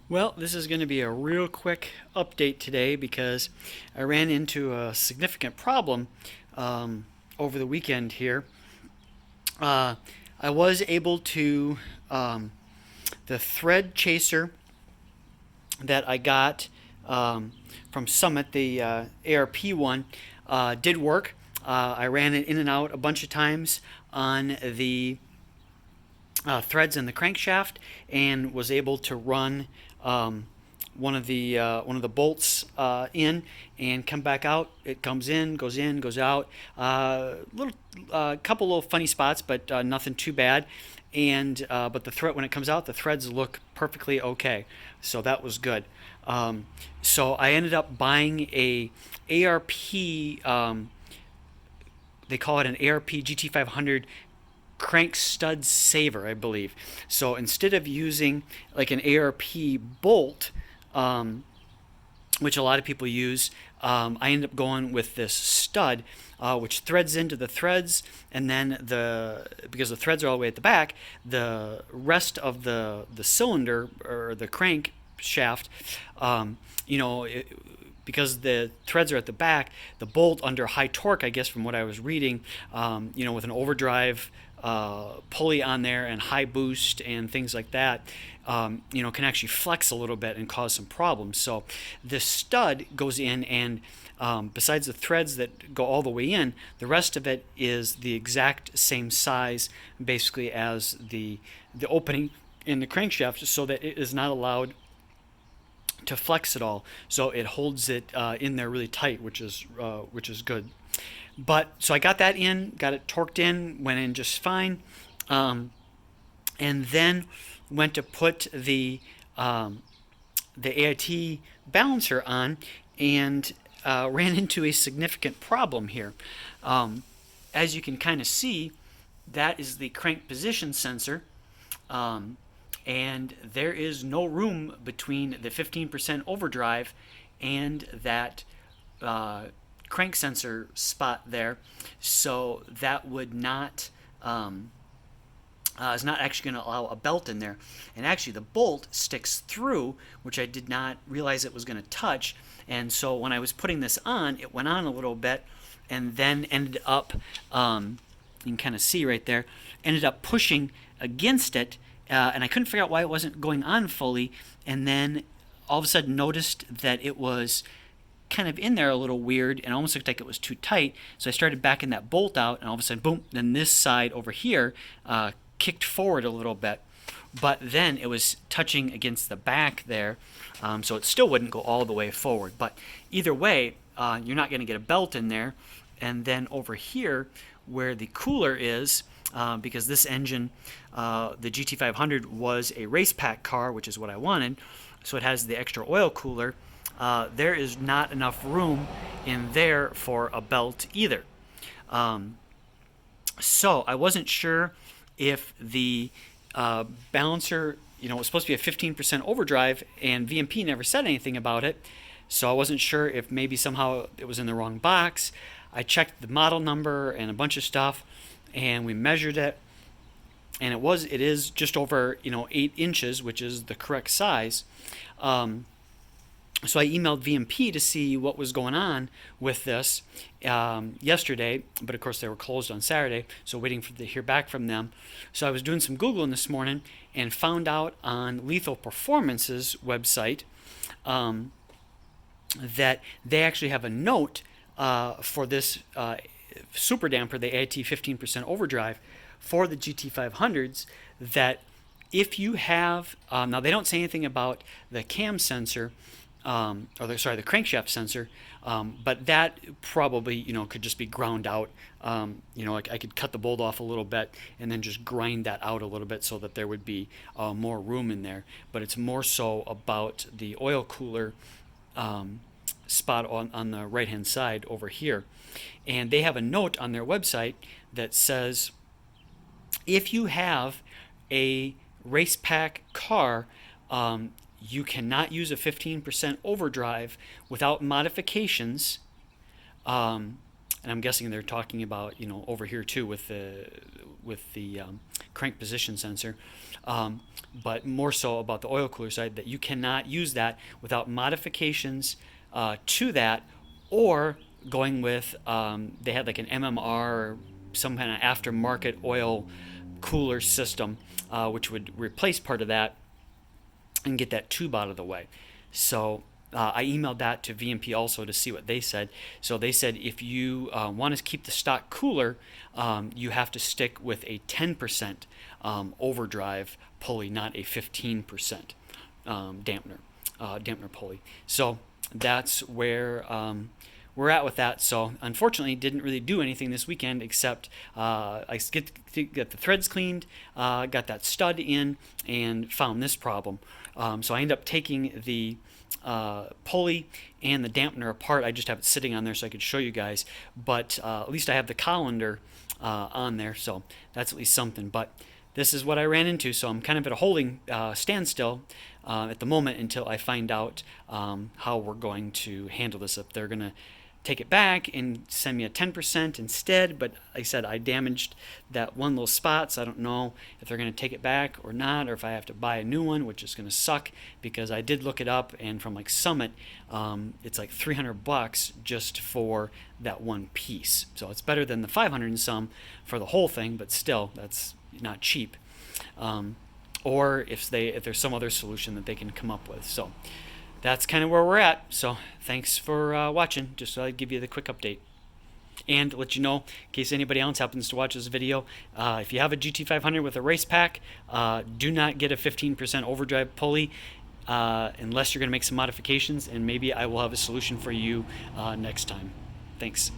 Well, this is going to be a real quick update today because I ran into a significant problem over the weekend here. Uh, I was able to, um, the thread chaser that I got from Summit, the ARP one, did work. I ran it in and out a bunch of times on the threads in the crankshaft and was able to run one of the bolts in and come back out. It comes in, goes out. Little couple little funny spots, but nothing too bad. And but the thread when it comes out, the threads look perfectly okay. So that was good. So I ended up buying a ARP. They call it an ARP GT500 crank stud saver, I believe. So instead of using like an ARP bolt, um, which a lot of people use, I ended up going with this stud, which threads into the threads, and then because the threads are all the way at the back, the rest of the cylinder or the crank shaft, um, you know. Because the threads are at the back, the bolt under high torque, I guess from what I was reading, with an overdrive pulley on there and high boost and things like that, can actually flex a little bit and cause some problems. So this stud goes in and besides the threads that go all the way in, the rest of it is the exact same size basically as the opening in the crankshaft so that it is not allowed to flex it all. So it holds it in there really tight, which is good. But so I got that in, got it torqued in, went in just fine, and then went to put the AIT balancer on, and ran into a significant problem here. As you can kind of see, that is the crank position sensor. And there is no room between the 15% overdrive and that crank sensor spot there, so that would not is not actually going to allow a belt in there. And actually, the bolt sticks through, which I did not realize it was going to touch. And so when I was putting this on, it went on a little bit, and then ended up, you can kind of see right there, ended up pushing against it, and I couldn't figure out why it wasn't going on fully. And then all of a sudden noticed that it was kind of in there a little weird and almost looked like it was too tight. So I started backing that bolt out, and all of a sudden, boom, then this side over here kicked forward a little bit. But then it was touching against the back there, so it still wouldn't go all the way forward. But either way, you're not going to get a belt in there. And then over here, where the cooler is, because this engine, the GT500, was a race pack car, which is what I wanted, so it has the extra oil cooler. There is not enough room in there for a belt either. So I wasn't sure if the balancer, was supposed to be a 15% overdrive, and VMP never said anything about it. So I wasn't sure if maybe somehow it was in the wrong box. I checked the model number and a bunch of stuff, and we measured it, and it is just over 8 inches, which is the correct size. So I emailed VMP to see what was going on with this yesterday, but of course they were closed on Saturday, so waiting to hear back from them. So I was doing some Googling this morning and found out on Lethal Performance's website that they actually have a note for this super damper, the AT 15% overdrive for the GT500s, that if you have, now they don't say anything about the cam sensor, the crankshaft sensor, but that probably, could just be ground out. Like I could cut the bolt off a little bit and then just grind that out a little bit so that there would be more room in there. But it's more so about the oil cooler spot on the right hand side over here. And they have a note on their website that says, if you have a race pack car, you cannot use a 15% overdrive without modifications, and I'm guessing they're talking about, you know, over here too with the crank position sensor, but more so about the oil cooler side, that you cannot use that without modifications to that, or going with they had like an MMR or some kind of aftermarket oil cooler system, which would replace part of that and get that tube out of the way. So I emailed that to VMP also to see what they said. So they said if you want to keep the stock cooler, you have to stick with a 10% overdrive pulley, not a 15% dampener pulley. So that's where we're at with that. So unfortunately, didn't really do anything this weekend except I get the threads cleaned, got that stud in, and found this problem. So I ended up taking the pulley and the dampener apart. I just have it sitting on there so I could show you guys. But at least I have the colander on there, so that's at least something. But this is what I ran into, so I'm kind of at a holding standstill at the moment until I find out how we're going to handle this. If they're going to take it back and send me a 10% instead, but like I said, I damaged that one little spot, so I don't know if they're going to take it back or not, or if I have to buy a new one, which is going to suck, because I did look it up, and from like Summit, it's like $300 just for that one piece. So it's better than the 500 and some for the whole thing, but still, that's not cheap. Or if there's some other solution that they can come up with. So that's kind of where we're at. So thanks for watching. Just so I'd give you the quick update. And let you know, in case anybody else happens to watch this video, if you have a GT500 with a race pack, do not get a 15% overdrive pulley unless you're going to make some modifications, and maybe I will have a solution for you next time. Thanks.